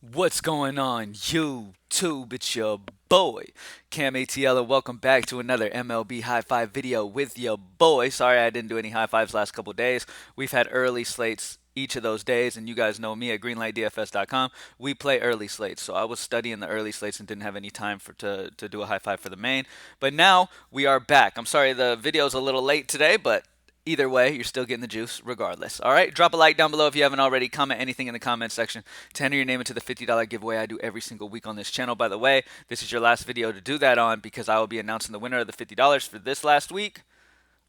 What's going on, YouTube? It's your boy, CamATL, and welcome back to another MLB High Five video with your boy. Sorry I didn't do any high fives last couple days. We've had early slates each of those days, and you guys know me at greenlightdfs.com. We play early slates, so I was studying the early slates and didn't have any time to do a high five for the main. But now we are back. I'm sorry the video's a little late today, but either way, you're still getting the juice regardless. All right, drop a like down below if you haven't already. Comment anything in the comment section to enter your name into the $50 giveaway I do every single week on this channel. By the way, this is your last video to do that on because I will be announcing the winner of the $50 for this last week,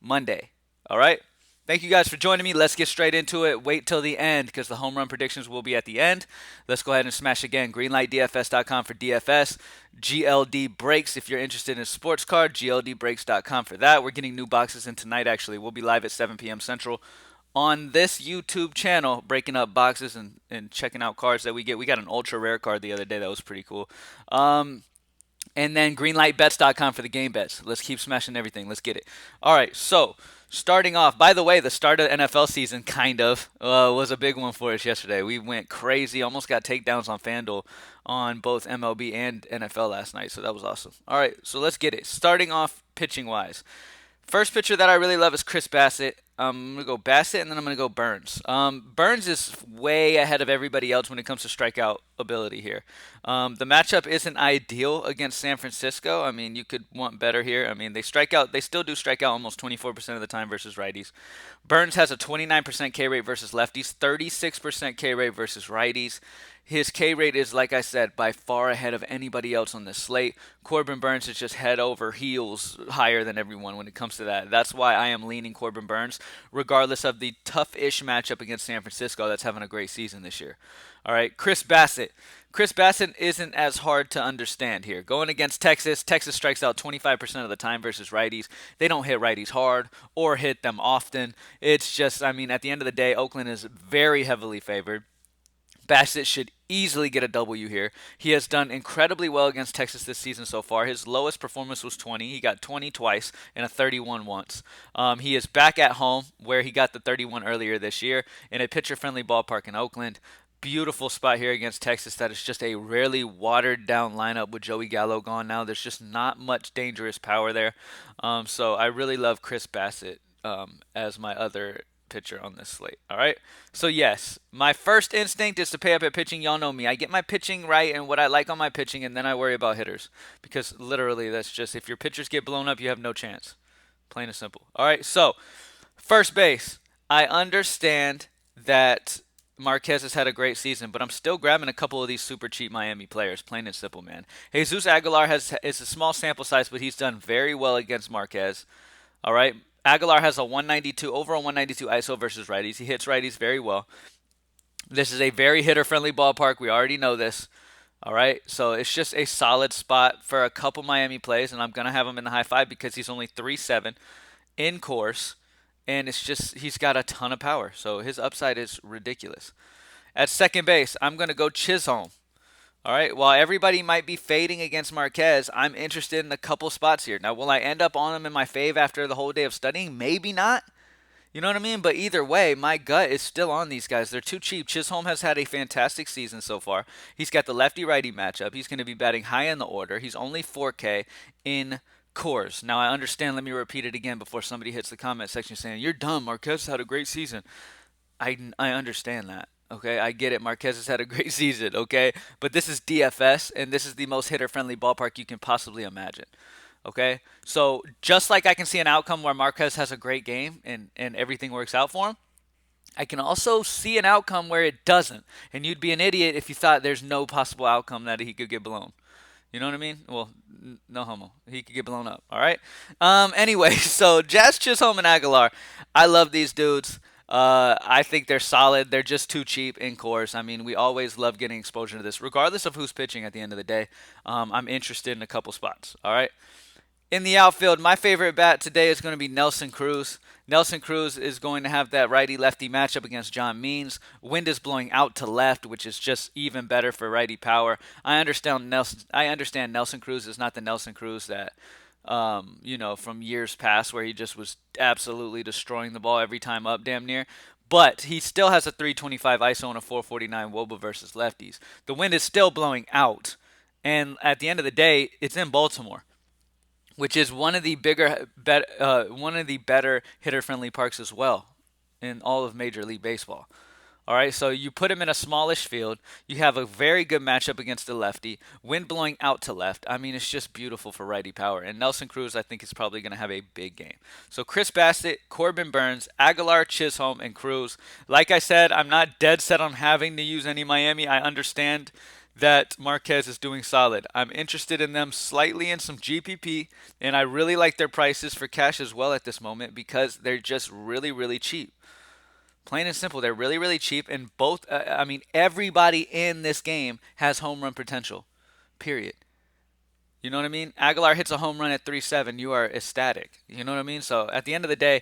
Monday. All right? Thank you guys for joining me. Let's get straight into it. Wait till the end because the home run predictions will be at the end. Let's go ahead and smash again. Greenlightdfs.com for DFS. GLD Breaks if you're interested in a sports card. GLDBreaks.com for that. We're getting new boxes in tonight, actually. We'll be live at 7 p.m. Central on this YouTube channel, breaking up boxes and checking out cards that we get. We got an ultra rare card the other day that was pretty cool. And then greenlightbets.com for the game bets. Let's keep smashing everything. Let's get it. All right, so starting off, by the way, the start of the NFL season kind of was a big one for us yesterday. We went crazy, almost got takedowns on FanDuel on both MLB and NFL last night, so that was awesome. All right, so let's get it. Starting off pitching wise. First pitcher that I really love is Chris Bassett. I'm going to go Bassett, and then I'm going to go Burns. Burns is way ahead of everybody else when it comes to strikeout ability here. The matchup isn't ideal against San Francisco. I mean, you could want better here. I mean, they strike out. They still do strike out almost 24% of the time versus righties. Burns has a 29% K rate versus lefties, 36% K rate versus righties. His K rate is, like I said, by far ahead of anybody else on this slate. Corbin Burns is just head over heels higher than everyone when it comes to that. That's why I am leaning Corbin Burns, regardless of the tough-ish matchup against San Francisco that's having a great season this year. All right, Chris Bassett. Chris Bassett isn't as hard to understand here. Going against Texas, Texas strikes out 25% of the time versus righties. They don't hit righties hard or hit them often. It's just, I mean, at the end of the day, Oakland is very heavily favored. Bassett should easily get a W here. He has done incredibly well against Texas this season so far. His lowest performance was 20. He got 20 twice and a 31 once. He is back at home where he got the 31 earlier this year in a pitcher-friendly ballpark in Oakland. Beautiful spot here against Texas. That is just a rarely watered down lineup with Joey Gallo gone now. There's just not much dangerous power there. So I really love Chris Bassett as my other pitcher on this slate. All right. So yes, my first instinct is to pay up at pitching. Y'all know me. I get my pitching right and what I like on my pitching, and then I worry about hitters because literally that's just if your pitchers get blown up, you have no chance. Plain and simple. All right. So first base. I understand that Marquez has had a great season, but I'm still grabbing a couple of these super cheap Miami players. Plain and simple, man. Jesus Aguilar is a small sample size, but he's done very well against Marquez. All right. Aguilar has a 192 overall 192 ISO versus righties. He hits righties very well. This is a very hitter friendly ballpark. We already know this. All right. So it's just a solid spot for a couple Miami plays, and I'm gonna have him in the high five because he's only 3.7 in course, and it's just he's got a ton of power. So his upside is ridiculous. At second base, I'm gonna go Chisholm. All right. While everybody might be fading against Marquez, I'm interested in a couple spots here. Now, will I end up on him in my fave after the whole day of studying? Maybe not. You know what I mean? But either way, my gut is still on these guys. They're too cheap. Chisholm has had a fantastic season so far. He's got the lefty righty matchup. He's going to be batting high in the order. He's only 4K in cores. Now, I understand. Let me repeat it again before somebody hits the comment section saying, "You're dumb. Marquez had a great season." I understand that. Okay, I get it. Marquez has had a great season. Okay, but this is DFS, and this is the most hitter-friendly ballpark you can possibly imagine. Okay, so just like I can see an outcome where Marquez has a great game and everything works out for him, I can also see an outcome where it doesn't, and you'd be an idiot if you thought there's no possible outcome that he could get blown. You know what I mean? Well, no homo. He could get blown up. All right. Anyway, so Jazz Chisholm and Aguilar, I love these dudes. I think they're solid. They're just too cheap in course. I mean, we always love getting exposure to this, regardless of who's pitching at the end of the day. I'm interested in a couple spots. All right. In the outfield, my favorite bat today is going to be Nelson Cruz. Nelson Cruz is going to have that righty-lefty matchup against John Means. Wind is blowing out to left, which is just even better for righty power. I understand Nelson Cruz is not the Nelson Cruz that from years past where he just was absolutely destroying the ball every time up, damn near. but he still has a 325 ISO and a 449 WOBA versus lefties. The wind is still blowing out, and at the end of the day, it's in Baltimore, which is one of the one of the better hitter-friendly parks as well in all of Major League Baseball. All right, so you put him in a smallish field. You have a very good matchup against the lefty. Wind blowing out to left. I mean, it's just beautiful for righty power. And Nelson Cruz, I think, is probably going to have a big game. So Chris Bassett, Corbin Burns, Aguilar, Chisholm, and Cruz. Like I said, I'm not dead set on having to use any Miami. I understand that Marquez is doing solid. I'm interested in them slightly in some GPP, and I really like their prices for cash as well at this moment because they're just really, really cheap. Plain and simple, they're really, really cheap, and both. I mean, everybody in this game has home run potential. Period. You know what I mean? Aguilar hits a home run at 3-7, you are ecstatic. You know what I mean? So at the end of the day,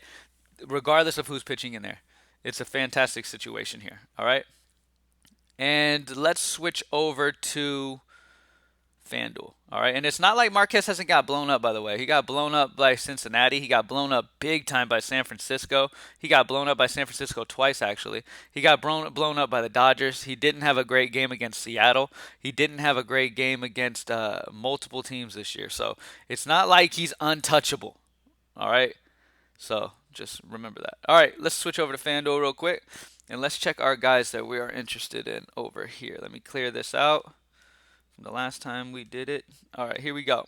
regardless of who's pitching in there, it's a fantastic situation here. All right, and let's switch over to FanDuel. All right. And it's not like Marquez hasn't got blown up, by the way. He got blown up by Cincinnati. He got blown up big time by San Francisco. He got blown up by San Francisco twice, actually. He got blown up by the Dodgers. He didn't have a great game against Seattle. He didn't have a great game against multiple teams this year. So it's not like he's untouchable. All right. So just remember that. All right. Let's switch over to FanDuel real quick. And let's check our guys that we are interested in over here. Let me clear this out from the last time we did it. All right, here we go.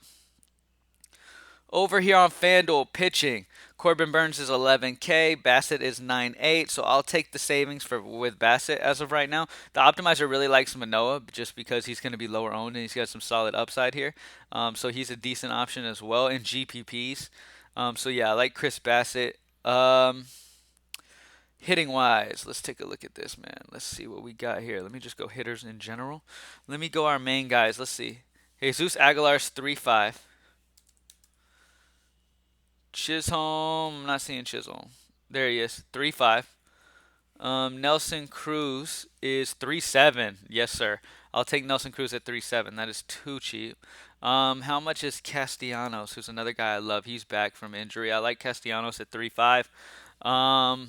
Over here on FanDuel, pitching. Corbin Burns is 11K. Bassett is 9.8. So I'll take the savings with Bassett as of right now. The optimizer really likes Manoah just because he's going to be lower owned and he's got some solid upside here. So he's a decent option as well in GPPs. So yeah, I like Chris Bassett. Hitting wise, let's take a look at this, man. Let's see what we got here. Let me just go hitters in general. Let me go our main guys. Let's see. Jesus Aguilar's 3.5. Chisholm, I'm not seeing Chisholm. There he is, 3.5. Nelson Cruz is 3.7. Yes, sir. I'll take Nelson Cruz at 3.7. That is too cheap. How much is Castellanos, who's another guy I love? He's back from injury. I like Castellanos at 3.5.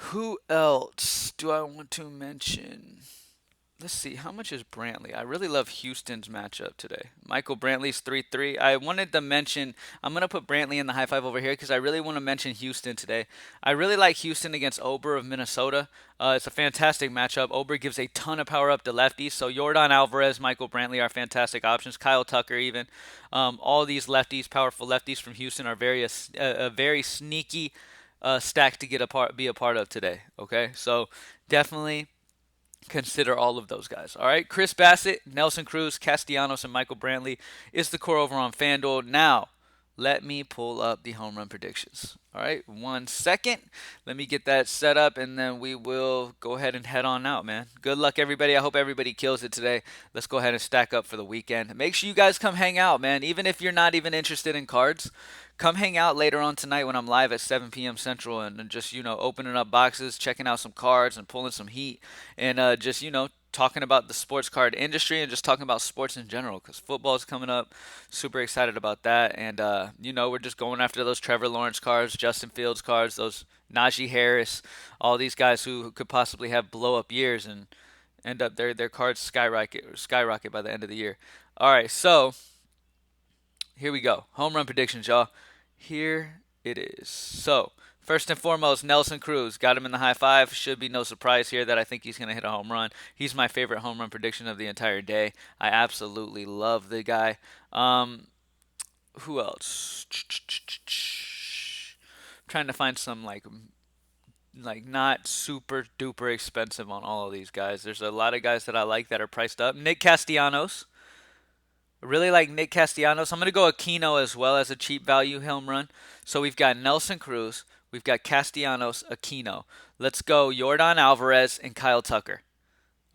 Who else do I want to mention? Let's see. How much is Brantley? I really love Houston's matchup today. Michael Brantley's 3.3. I wanted to mention, I'm going to put Brantley in the high five over here because I really want to mention Houston today. I really like Houston against Ober of Minnesota. It's a fantastic matchup. Ober gives a ton of power up to lefties. So Yordan Alvarez, Michael Brantley are fantastic options. Kyle Tucker even. All these lefties, powerful lefties from Houston are a very sneaky stack to be a part of today. Okay, so definitely consider all of those guys. All right, Chris Bassett, Nelson Cruz, Castellanos, and Michael Brantley is the core over on FanDuel. Now, let me pull up the home run predictions. All right, 1 second. Let me get that set up, and then we will go ahead and head on out, man. Good luck, everybody. I hope everybody kills it today. Let's go ahead and stack up for the weekend. Make sure you guys come hang out, man. Even if you're not even interested in cards, come hang out later on tonight when I'm live at 7 p.m. Central and just, opening up boxes, checking out some cards and pulling some heat and just, talking about the sports card industry and just talking about sports in general because football is coming up. Super excited about that. And, we're just going after those Trevor Lawrence cards, Justin Fields cards, those Najee Harris, all these guys who could possibly have blow-up years and end up their cards skyrocket by the end of the year. All right, so here we go. Home run predictions, y'all. Here it is. So, first and foremost, Nelson Cruz. Got him in the high five. Should be no surprise here that I think he's going to hit a home run. He's my favorite home run prediction of the entire day. I absolutely love the guy. Who else? Trying to find some like not super duper expensive on all of these guys. There's a lot of guys that I like that are priced up. Nick Castellanos. I really like Nick Castellanos. I'm going to go Aquino as well as a cheap value home run. So we've got Nelson Cruz. We've got Castellanos, Aquino. Let's go Yordan Alvarez and Kyle Tucker.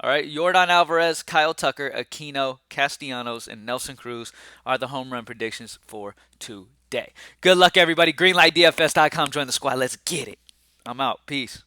All right, Yordan Alvarez, Kyle Tucker, Aquino, Castellanos, and Nelson Cruz are the home run predictions for today. Good luck, everybody. GreenlightDFS.com. Join the squad. Let's get it. I'm out. Peace.